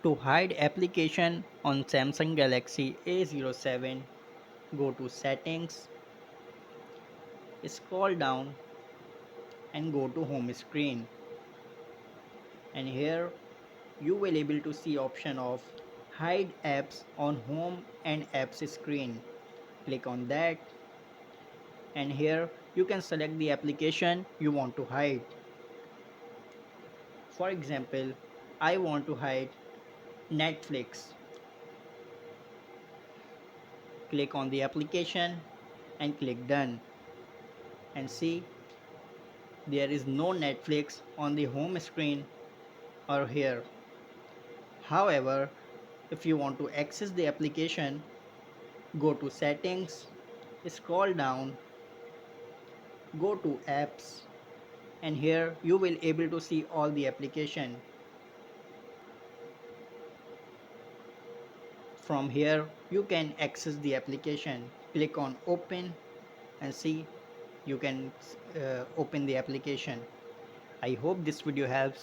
To hide application on Samsung Galaxy A07, go to Settings, scroll down and go to Home Screen. And here you will able to see option of Hide apps on Home and Apps screen. Click on that and here you can select the application you want to hide. For example, I want to hide Netflix. Click on the application and click done and see there is no Netflix on the home screen or here. However, if you want to access the application, go to settings, scroll down, go to apps and here you will able to see all the application. From here you can access the application. Click on open and see you can open the application. I hope this video helps.